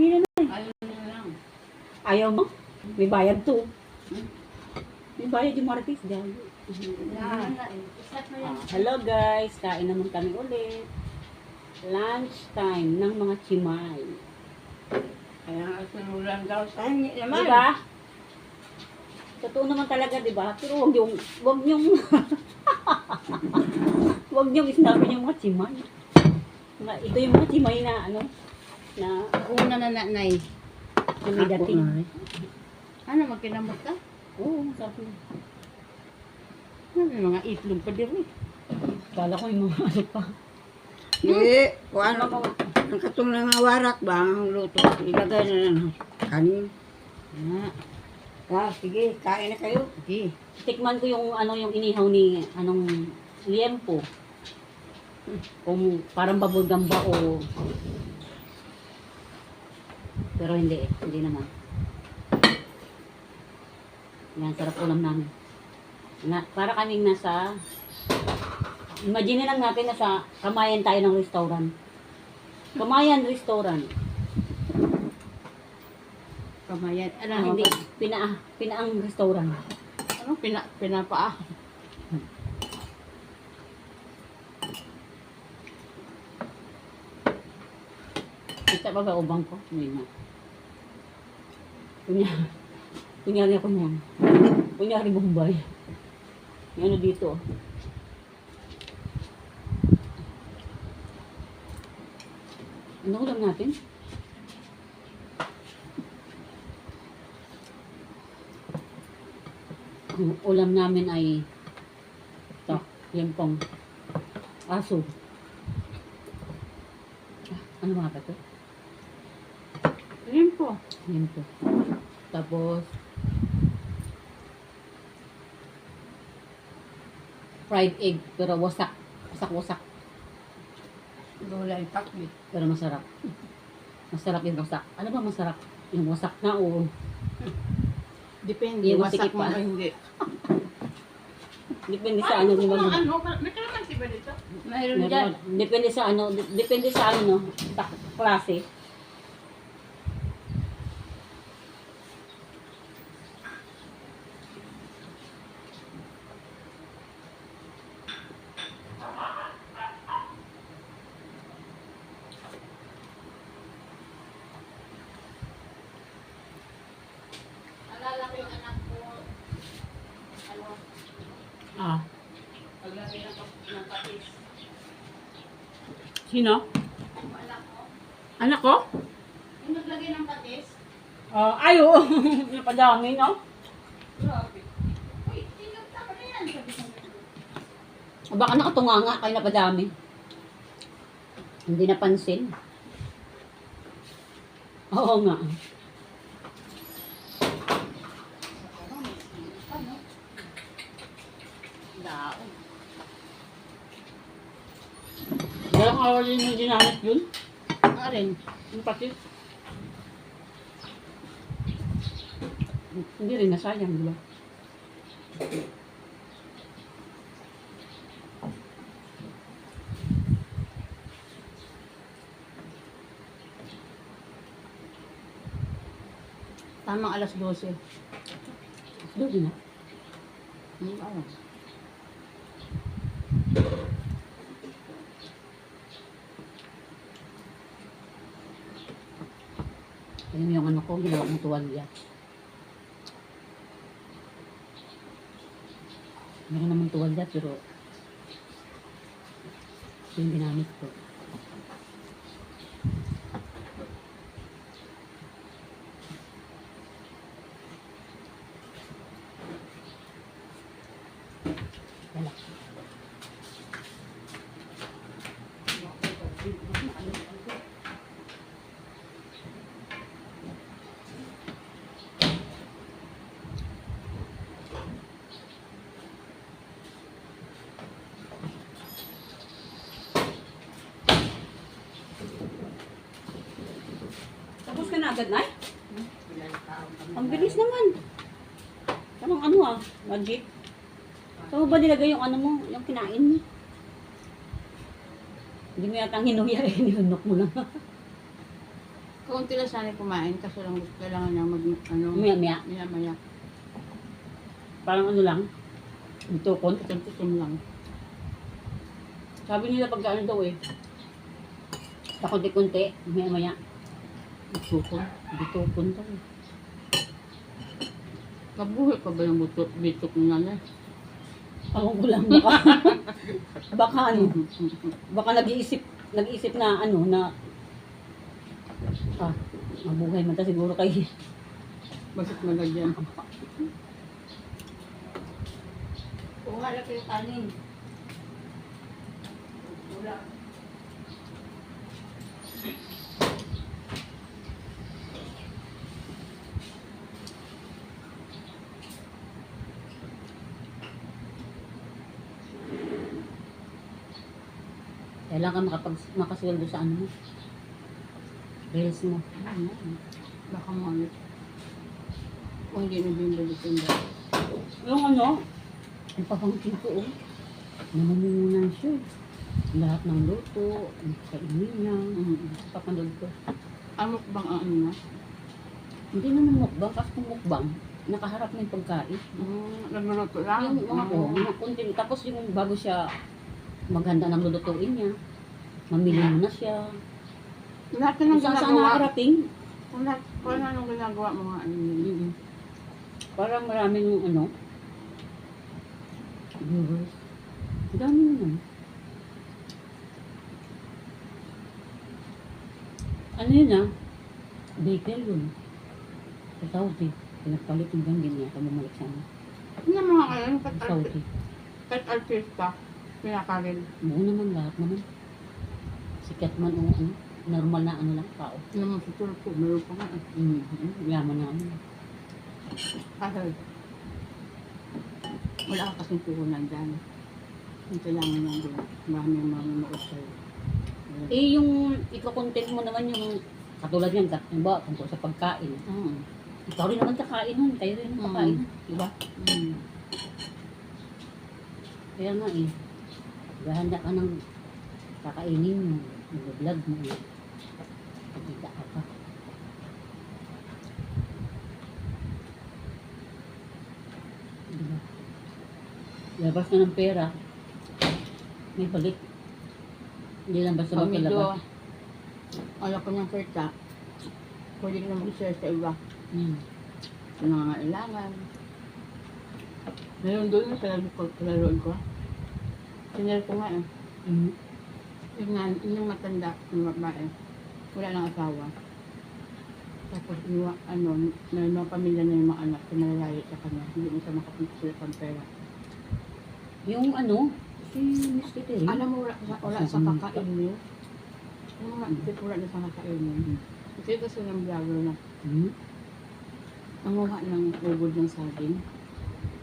Hindi na. Ayaw na lang. Ayaw mo? May bayad to. May bayad yung Marites dyan. Hello guys, kain naman kami ulit. Lunch time ng mga chimay. Kaya nga sinulan daw sa inyo naman. Diba? Totoo naman talaga, diba? Pero wag yung wag yung isnapin yung mga chimay. Ito yung mga chimay na ano, na Una na nanay. may dating. Ano, magkinamot ka? Oo, sabi. May mga itlog pa din eh. Kala ko yung mga ano pa. Hindi, kung ano, ang katong nga warak ba, ang luto, ilagay na lang kanin. Sige, kain na kayo. Okay. Tikman ko yung ano yung inihaw ni anong liempo. Kung parang bubble gum ba o pero hindi naman. Yan, sarap ulam namin. Para kaming nasa imagine lang natin nasa Kamayan tayo ng restaurant. Kamayan restaurant. Kamayan. Ano, Hindi, pinaang restaurant. Ano, pinapaa? Kita pa ba ubang ko? Hindi na. Kunyari ako niyan. Kunyari Bombay. Yung ano dito. Ano ulam natin? Ang ulam namin ay ito, limpong aso. Ano mga ba ito? Limpo. Limpo. Tapos fried egg pero wasak. Wasak-wasak. Gulay pakbit. Pero masarap. Masarap yung wasak. Ano ba masarap? Yung wasak na o Depende, Yung wasak masikip mo pa. o hindi. depende sa ano, di ba? Ano, may kalamansi ba dito? Mayroon dyan. Depende sa ano, depende sa ano, klase. Alala ko yung anak ko. Ano? Ah. Paglagay ng patis. Sino? Yung anak ko. Anak ko? Yung naglagay ng patis. Ay, oo. Napadami, no? Grabe. Uy, tinagta ko na yan. Sabi ko. Baka nakatunganga kayo napadami. Hindi napansin. Oo nga. Daon. Dalawang araw din yung ginamit yun. Ano rin? Yung patis. Hindi rin nasayang, di ba? Tamang alas 12. Doon din na. Ano? Ayun yung ano ko, ginawa kong tuwalya. Meron naman tuwalya, pero ito yung ginamit ko. Wala. Tapos ka na agad, Nay? Ang bilis naman. Parang ano magic. Saan mo ba nilagay yung ano mo, yung kinain mo? Hindi mo yata ang hinuya eh, nilunok mo lang. Kaunti lang sana kumain, kaso lang gusto kailangan niya ano, Maya-maya. maya-maya. Parang ano lang. Bitukon. Tutum lang. Sabi nila pagka ano daw eh. Pakunti-kunti. Maya-maya. Bitukon. Bitukon daw eh. Kabuhi pa ba yung bitok ng nanay? Ako ko lang baka. Baka ano. Baka nag-iisip na ano na mabuhay man ta siguro kayo. Bakit malagyan? Oo nga lang yung kanin. Wala. Kailangan makasweldo sa ano mo. Reels mo. Baka mo ano. Kung hindi na bimbalik yung dahil. Yung ano, ang papangkin ko, oh. Namumunan siya. Lahat ng luto, kainin niya. Papanood ko. Ano bang ang ano na? Hindi naman mukbang, kasi kung mukbang, nakaharap na yung pagkain. Nagluluto lang? Yung mga konti. Tapos yung bago siya maganda ng lulutuin niya, mamili mo na siya. Lahat Kung na ng saan saan ginagawa. nakakarating, Kung ano ginagawa mga ano yun. parang maraming ano, viewers. Ang dami naman. Ano yun baker yun. Sa Saudi. Pinagpalit yung ganyan niya. Bumalik sa ano. Ano yung mga kayo? Sa Saudi. Kahit artista, pinakarin. Oo naman, lahat naman. Sikat man o ano. Normal na ano lang, tao. Ano naman sa tulpo, meron pa nga eh. Yaman na ano. Kasi, wala ka kasing puhunan dyan. Yung kailangan lang doon. Marami yung mga manood sa'yo. Eh, yung iko-content mo naman yung katulad yan, ba, tungkol sa pagkain. Ikaw rin naman kakain nun, kayo rin ang kakain. Diba? Kaya nga eh, gahanda ka ng kakainin mo, mag-vlog mo eh. Pagkita ka pa. Diba? Labas ka ng pera, may balik. Hindi lang basta Pag medyo, magkalabas. alam ko niyang kita, pwede ka na mag-share sa iba. Sa nangangailangan. Meron doon yung palaroon ko. Sinare ko nga eh. Yung matanda, yung babae, wala nang asawa. Tapos yung may mga pamilya na yung mga anak, pinalayo sa kanya. Hindi mo siya makapunta ng pera. Yung ano, si Miss Kitty. Alam mo, wala sa kakainin. Yung mga wala na sa kakainin. Kita sa ng vlogger na nanguha ng ugod ng saging.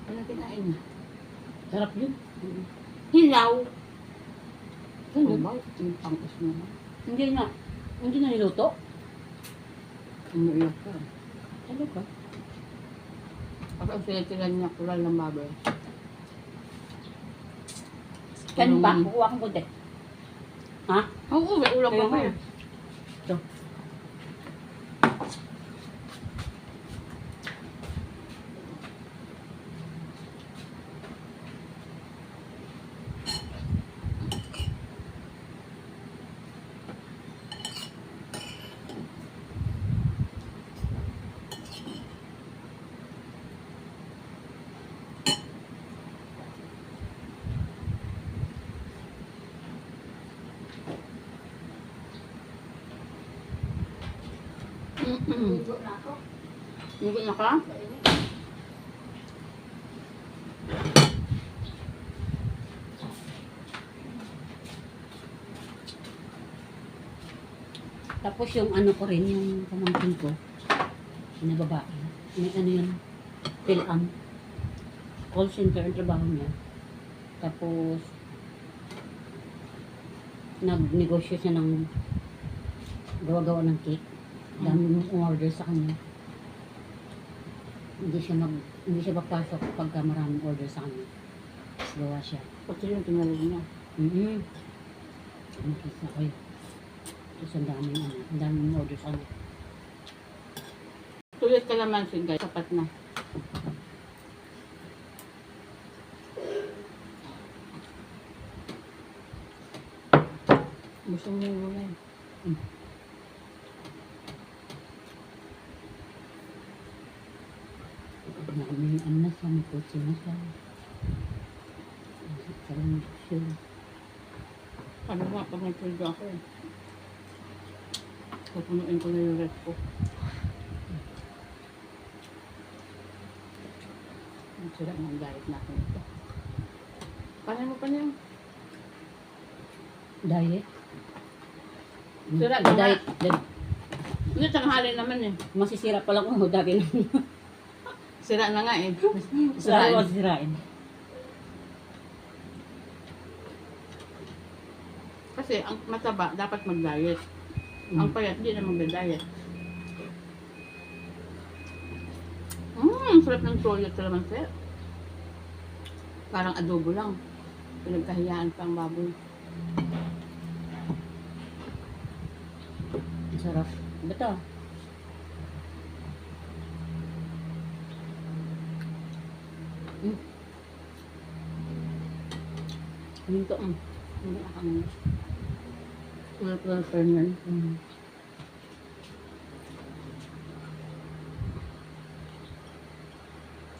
Ano kinain niya? Sarap yun. Hilaw! Ano? Ano ba? Yung pangkos mo na. Hindi na niluto. Umiiyak ka. Ano ka? Pag ang sinatilan niya, kulal ng baboy. Kanin pa? Kukuha kang konti. Ha? Oo, may ulam Kaya baboy. nga. Ito. Hindi na ka? Tapos yung ano ko rin, yung pamangkin ko, na babae. May ano yun, PhilAm. Call center ang trabaho niya. Tapos, nag-negosyo siya ng gawa-gawa ng cake. Dami umorder sa kanya. Hindi siya papasok pagka maraming order sa kanya. Tapos gawa siya. Pati yung tinalog niya. Nakisa ko yun. Tapos ang daming order sa kanya. Tuyot kalamansi guys, sapat na. Gusto mo yung gulay. Naamihan na siya, may kutsi na siya. Sarang siya. Ano ba, pag nag-pulgo ako eh. Pupunuin ko na yung rest ko. Ang sira ng diet natin ito. Paano mo pa niya? Diet? Sira na nga. Diet. Hindi, tanghali naman eh. Masisira pa lang ako dati lang. Sira na nga eh. Sira ko sirain. Kasi ang mataba, dapat mag-diet. Ang payat, di na mag-diet. Sarap ng toyo kalamansi. Parang adobo lang. Pinagkahiyaan pa ang baboy. Ang sarap. Bato. Ano to? Hindi akong... Well, well, Fernand.